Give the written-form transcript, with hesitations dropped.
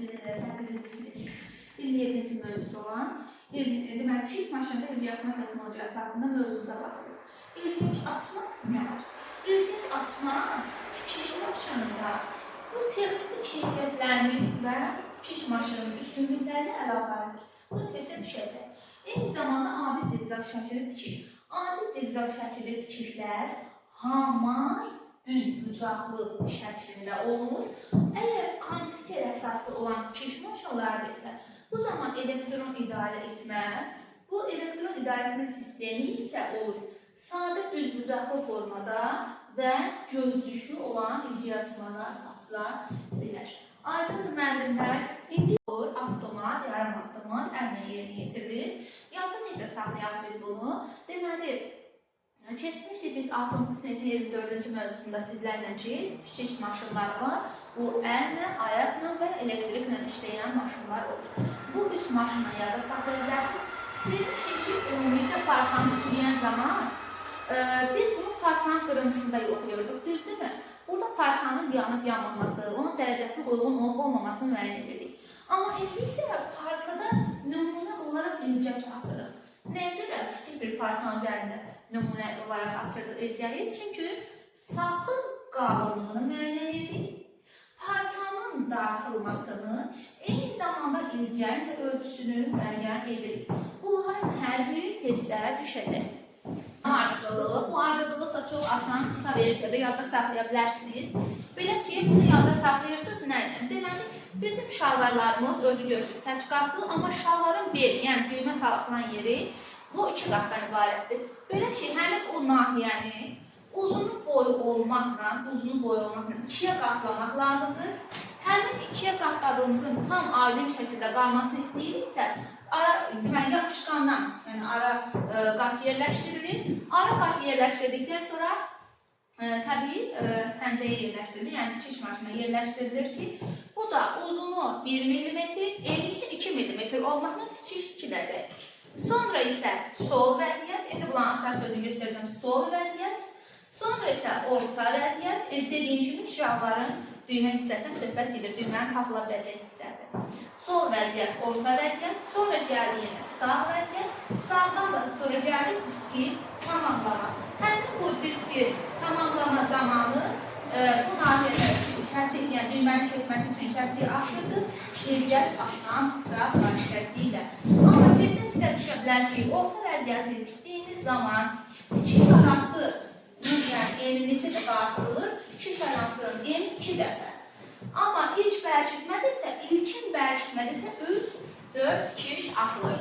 ilində 8-ci sinif 27-ci mövzusu olan deməli, tikiş maşınında ilk açma texnologiyası haqqında mövzumuza baxırıq. İlk açma nə var? İlk açma tikiş maşınında bu texniki keyfiyyətlərinin və tikiş maşınının üstünlüklərini əlaqəlidir. Bu testə düşəcək. Eyni zamanda adi zigzag şəkilli tikiş. Adi zigzag şəkilli tikişlər hamar düzbucaqlı şəklində olur. Əgər kompüter əsaslı olan tikiş maşınlarda isə bu zaman elektron idarə etmə, bu elektron idarə etmə sistemi isə olur sadə düzbucaqlı formada və gözdüşlü olan icraçmalar açıla bilər. Aydındır müəllimlər, indi olur avtomat, yarım avtomat əmrlə yerinə yetirilir. Yadda necə saxlayaq biz bunu? Deməli, keçmişdik biz 6-cı sinifin 24-cü mövzusunda sizlərlə ki, tikiş maşınları var. Bu əllə, ayaqla və elektriklə işləyən maşınlar olur. Bu üç maşını yada saxlaya bilərsiniz. Demişik ki, ümumiyyətlə parçanı bitiriyən zaman biz bunu parçanın qırıntısında yoxlayırdıq, düzdürmü? Burada parçanın yanıb yanmaması, onun dərəcəsinə uyğun olub-olmamasını müəyyən edirdik. Amma indi isə parçada nümunə olaraq ilgək açırıq. Nəyə görə kiçik bir parçanın üzərində nümunə olaraq açırdıq ilgəyi? Çünki sapın qalınlığını müəyyən edirdik. Parçanın dartılmasını, eyni zamanda ilgəyin və ölçüsünü müəyyən edirik. Bunların hər biri testlərə düşəcək. Ardıcılığı, bu ardıcılıq da çox asan, qısa versiyada yadda saxlaya bilərsiniz. Belə ki, bunu yadda saxlayırsınız nə ilə? Deməli, bizim şalvarlarımız özü görürsünüz tək qatlı, amma şalvarın bel, yəni düymə taxılan yeri bu iki qatdan ibarətdir. Belə ki, həmin o nahiyəni uzunu boyu olmaqla ikiyə qatlamaq lazımdır. Həmin ikiyə qatladığımızın tam aydın şəkildə qalmasını istəyiriksə, deməli, yapışqandan, yəni ara qat yerləşdirilir. Ara qat yerləşdirdikdən sonra təbii pəncəyə yerləşdirilir, yəni tikiş maşına yerləşdirilir ki, bu da uzunu 1 mm, eni isə 2 mm olmaqla tikiş tikiləcək. Sonra isə sol vəziyyət, indi bulanı açar sözünü göstərəcəm, sol vəziyyət. Sonra isə orta vəziyyət, dediyim kimi şalvarın düymə hissəsindən söhbət gedir, düyməni taxıla biləcək hissəsi. Sol vəziyyət, orta vəziyyət, sonra gəldi yenə sağ vəziyyət, sağdan da sonra gəldi diski tamamlama. Həmin bu diski tamamlama zamanı bu nahiyədə kəsik, yəni düymənin keçməsi üçün kəsiyi açırdı, ilgək açan bıçaq vasitəsilə. Amma kesin sizə düşə bilər ki, orta vəziyyət yetişdiyiniz zaman tikiş arası eni neçə də artırılır, tikiş arasının eni 2 dəfə. Amma ilk bərkitmədə isə, ilkin bərkitmədə isə 3-4 tikiş atılır.